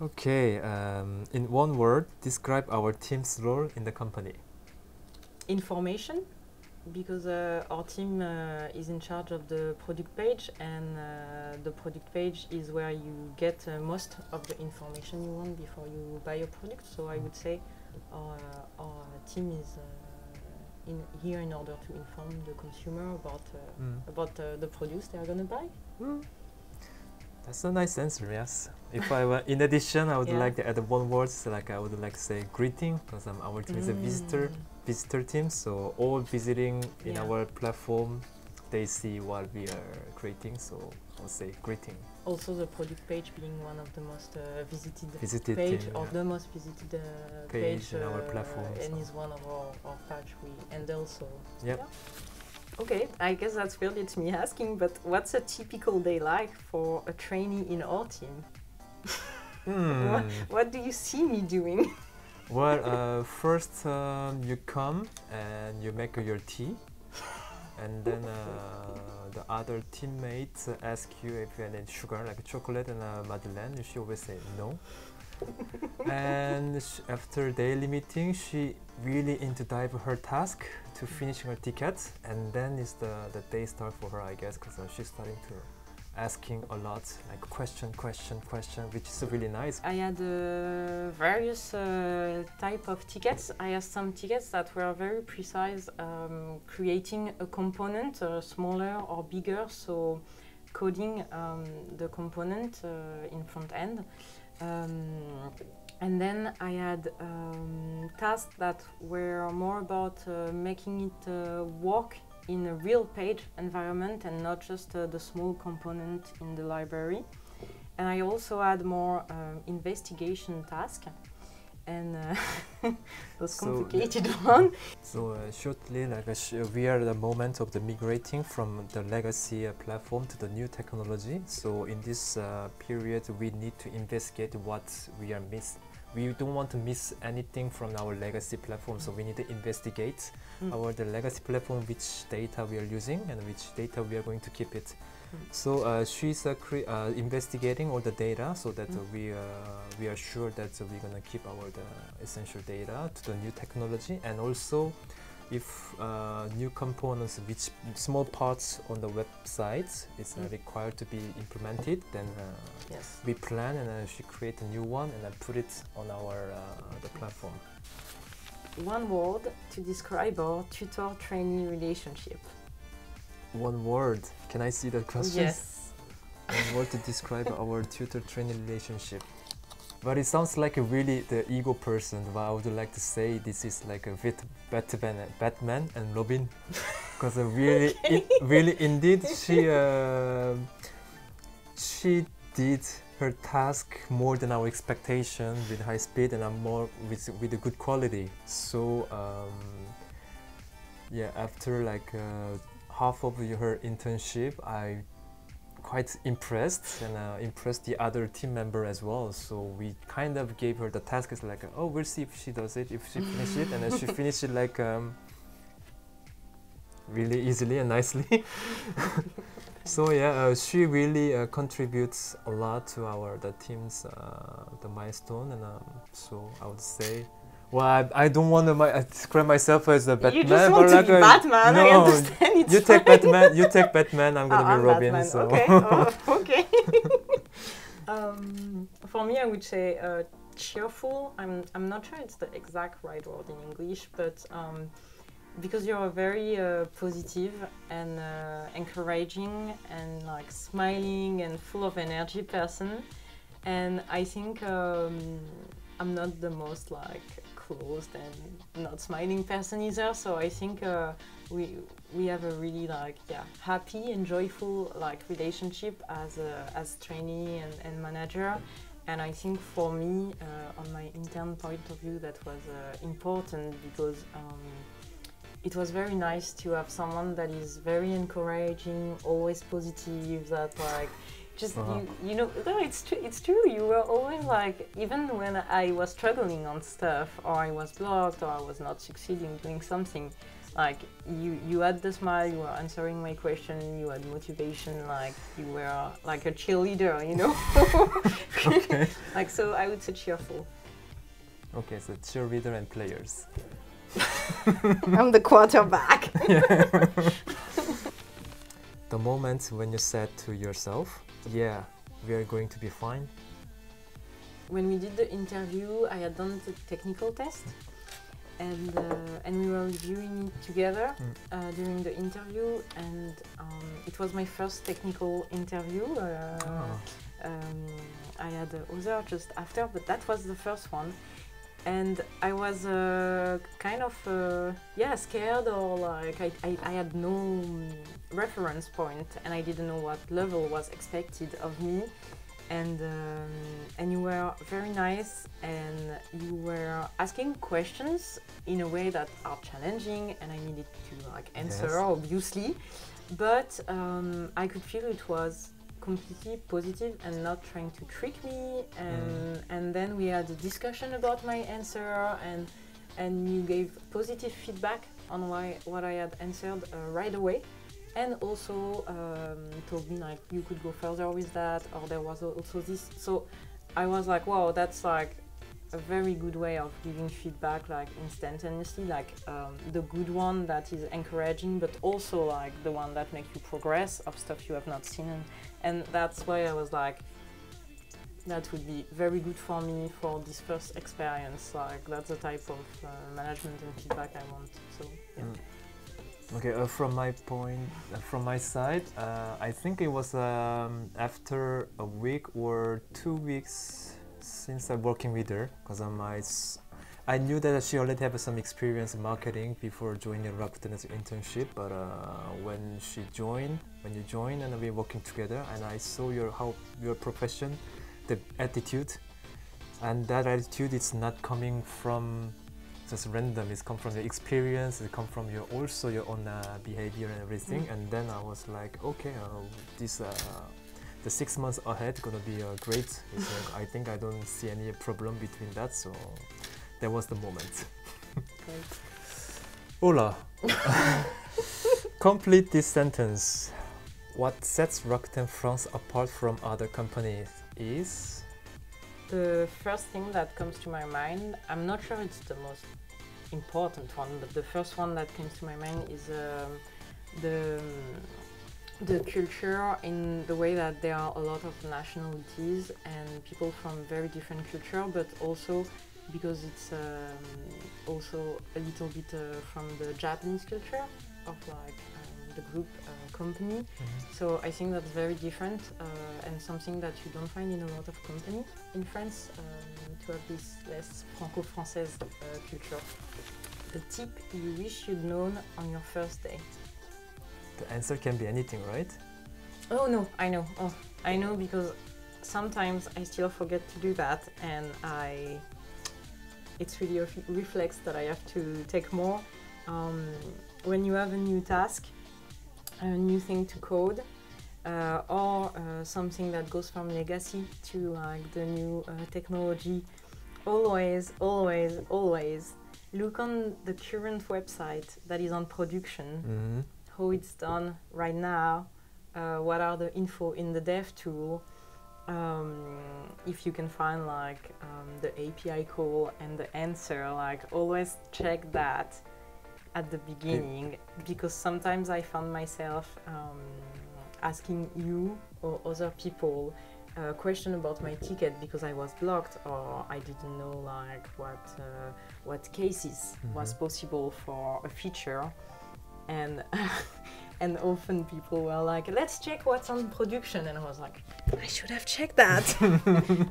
Okay, in one word, describe our team's role in the company. Information, because our team is in charge of the product page, and the product page is where you get most of the information you want before you buy a product. So I would say our team is here in order to inform the consumer about the produce they are going to buy. That's a nice answer, yes. If I were, in addition, I would like to add one word, I would like to say greeting, because our team is a visitor team, so all visiting in our platform, they see what we are creating, so I'll say greeting. Also the product page being one of the most visited page, or the most visited page in our platform. And is one of our page we handle, so yep. Yeah. Okay, I guess that's really it's me asking, but what's a typical day like for a trainee in our team? What do you see me doing? Well, first you come and you make your tea, and then the other teammates ask you if you need sugar, like chocolate and Madeleine. She always say no. And after daily meeting, she really into dive her task to finishing her ticket, and then is the day start for her, I guess, because she's starting to asking a lot, like question, which is really nice. I had various type of tickets. I had some tickets that were very precise, creating a component smaller or bigger, so coding the component in front end. And then I had tasks that were more about making it work in a real page environment and not just the small component in the library. And I also had more investigation tasks and those complicated one. So shortly, we are at the moment of the migrating from the legacy platform to the new technology. So in this period, we need to investigate what we are missing. We don't want to miss anything from our legacy platform, so we need to investigate the legacy platform, which data we are using and which data we are going to keep it. So she's investigating all the data, so that we are sure that we're gonna keep the essential data to the new technology, and also if new components, which small parts on the website is required to be implemented, then we plan and she create a new one and put it on our the platform. One word to describe our tutor-trainee relationship. One word. Can I see the questions? Yes. One word to describe our tutor-trainee relationship. But it sounds like a really the ego person. But I would like to say this is like a bit Batman and Robin, because really, really indeed, she did her task more than our expectation with high speed and more with a good quality. So yeah, after like half of her internship, I quite impressed and impressed the other team member as well. So we kind of gave her the task as like, oh, we'll see if she does it, if she finishes it, and then she finished it like really easily and nicely. So yeah, she really contributes a lot to the team's the milestone, and so I would say. Well, I don't want to describe myself as a Batman. You just want to be Batman, no, I understand. It's you take Batman. You take Batman. I'm gonna be Robin. Batman. So. Okay. Okay. For me, I would say cheerful. I'm not sure it's the exact right word in English, but because you're a very positive and encouraging and like smiling and full of energy person, and I think I'm not the most like closed and not smiling person either. So I think we have a really like happy and joyful like relationship as trainee and manager. And I think for me, on my intern point of view, that was important because it was very nice to have someone that is very encouraging, always positive, that like just you know, no, it's true. You were always like, even when I was struggling on stuff, or I was blocked, or I was not succeeding doing something, Like you had the smile, you were answering my question, you had motivation, like you were like a cheerleader, you know. Okay. Like, so I would say cheerful. Okay, so cheerleader and players. I'm the quarterback. The moment when you said to yourself, yeah, we are going to be fine. When we did the interview, I had done the technical test, and we were reviewing it together during the interview, and it was my first technical interview. I had other just after, but that was the first one, and I was kind of scared, or like I had no reference point, and I didn't know what level was expected of me. And you were very nice, and you were asking questions in a way that are challenging, and I needed to like answer, Yes. obviously, but I could feel it was completely positive and not trying to trick me. And then we had a discussion about my answer, and you gave positive feedback on what I had answered right away. And also told me like you could go further with that, or there was also this. So I was like, wow, that's like a very good way of giving feedback, like instantaneously, like the good one that is encouraging, but also like the one that makes you progress of stuff you have not seen. And that's why I was like, that would be very good for me for this first experience. Like that's the type of management and feedback I want. So yeah. Okay, from my side, I think it was after a week or 2 weeks since I'm working with her, because I knew that she already had some experience in marketing before joining Rakuten as an internship. But when you join, and we're working together, and I saw your profession, the attitude, and that attitude is not coming from just random. It's come from your experience. It come from your own behavior and everything. And then I was like, okay, the 6 months ahead gonna be great. So I think I don't see any problem between that. So that was the moment. Ola, complete this sentence. What sets Rakuten France apart from other companies is? The first thing that comes to my mind, I'm not sure it's the most important one, but the first one that comes to my mind is the culture, in the way that there are a lot of nationalities and people from very different culture, but also because it's also a little bit from the Japanese culture of like the group company. So I think that's very different and something that you don't find in a lot of companies in France, to have this less franco-française culture. The tip you wish you'd known on your first day. The answer can be anything, right? Oh no, I know. Oh, I know, because sometimes I still forget to do that, and it's really a reflex that I have to take more. When you have a new task, a new thing to code, or something that goes from legacy to like the new technology, always look on the current website that is on production, how it's done right now, what are the info in the dev tool, if you can find like the API call and the answer, like always check that at the beginning, because sometimes I found myself asking you or other people a question about my ticket because I was blocked, or I didn't know like what cases was possible for a feature, and and often people were like, let's check what's on production, and I was like, I should have checked that.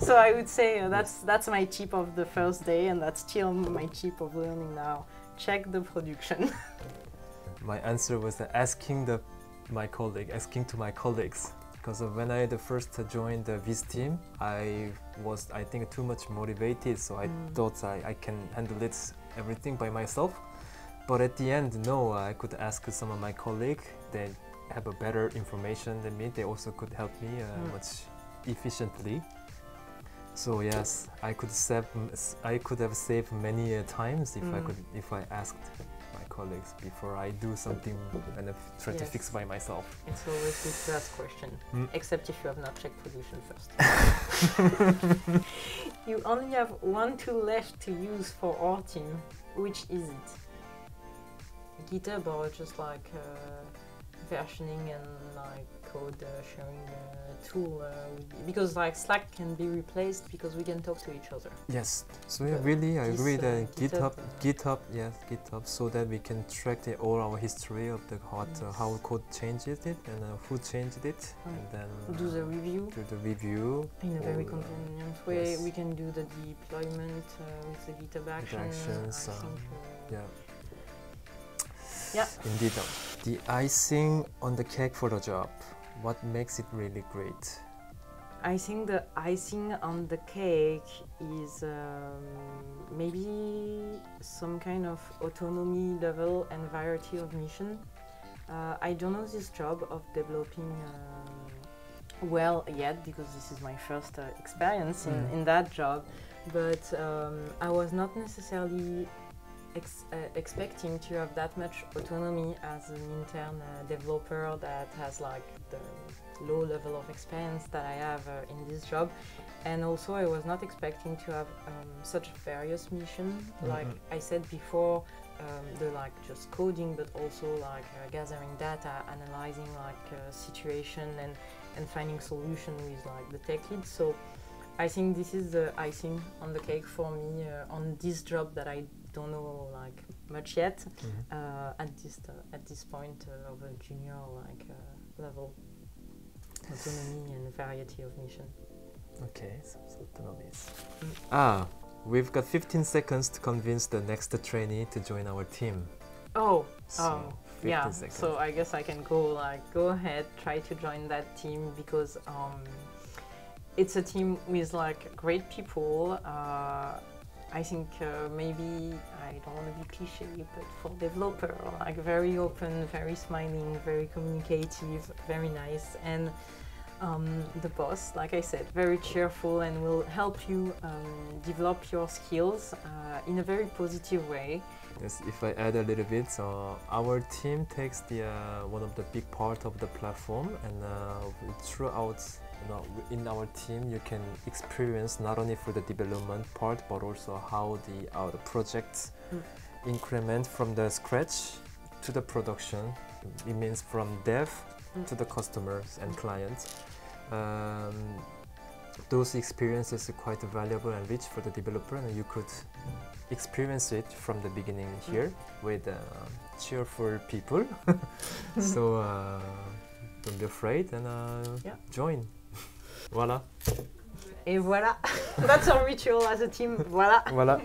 So I would say that's my tip of the first day, and that's still my tip of learning now. Check the production. My answer was asking to my colleagues, because when I first joined the Viz team, I was, I think, too much motivated, so I thought I can handle everything by myself. But at the end, no, I could ask some of my colleagues. They have a better information than me. They also could help me much efficiently. So yes, I could have saved many times if I asked my colleagues before I do something and try to Yes. fix by myself. It's always good to ask questions, except if you have not checked pollution first. You only have one tool left to use for our team. Which is it? GitHub or just like versioning and like code sharing tool? Because like Slack can be replaced because we can talk to each other. Yes, so But really I this, agree that GitHub, GitHub, so that we can track all our history of the how code changes it and who changed it, and then Do the review do the review in a very or, convenient way. yes. We can do the deployment with the GitHub actions. actions, I think, yeah. Yeah. Indeed, the icing on the cake for the job. What makes it really great? I think the icing on the cake is maybe some kind of autonomy level and variety of mission. I don't know this job of developing well yet because this is my first experience in that job, but I was not necessarily expecting to have that much autonomy as an intern developer that has like the low level of experience that I have in this job, and also I was not expecting to have such various missions. Like I said before, the like just coding, but also like gathering data, analyzing like situation and finding solution with like the tech lead. So I think this is the icing on the cake for me on this job that I don't know like much yet at this point of a junior like level. Autonomy and variety of mission. Okay, so autonomies. We've got 15 seconds to convince the next trainee to join our team. Oh, So, 15 yeah. seconds. So I guess I can go ahead, try to join that team because it's a team with like great people. I think maybe I don't want to be cliche, but for developer, like very open, very smiling, very communicative, very nice, and the boss, like I said, very cheerful and will help you develop your skills in a very positive way. Yes, if I add a little bit, so our team takes the one of the big part of the platform, and throughout, in our team, you can experience not only for the development part, but also how the projects increment from the scratch to the production. It means from dev to the customers and clients. Those experiences are quite valuable and rich for the developer, and you could experience it from the beginning here with cheerful people. So don't be afraid and join. Voila. Et voilà, that's our ritual as a team. Voilà. Voilà.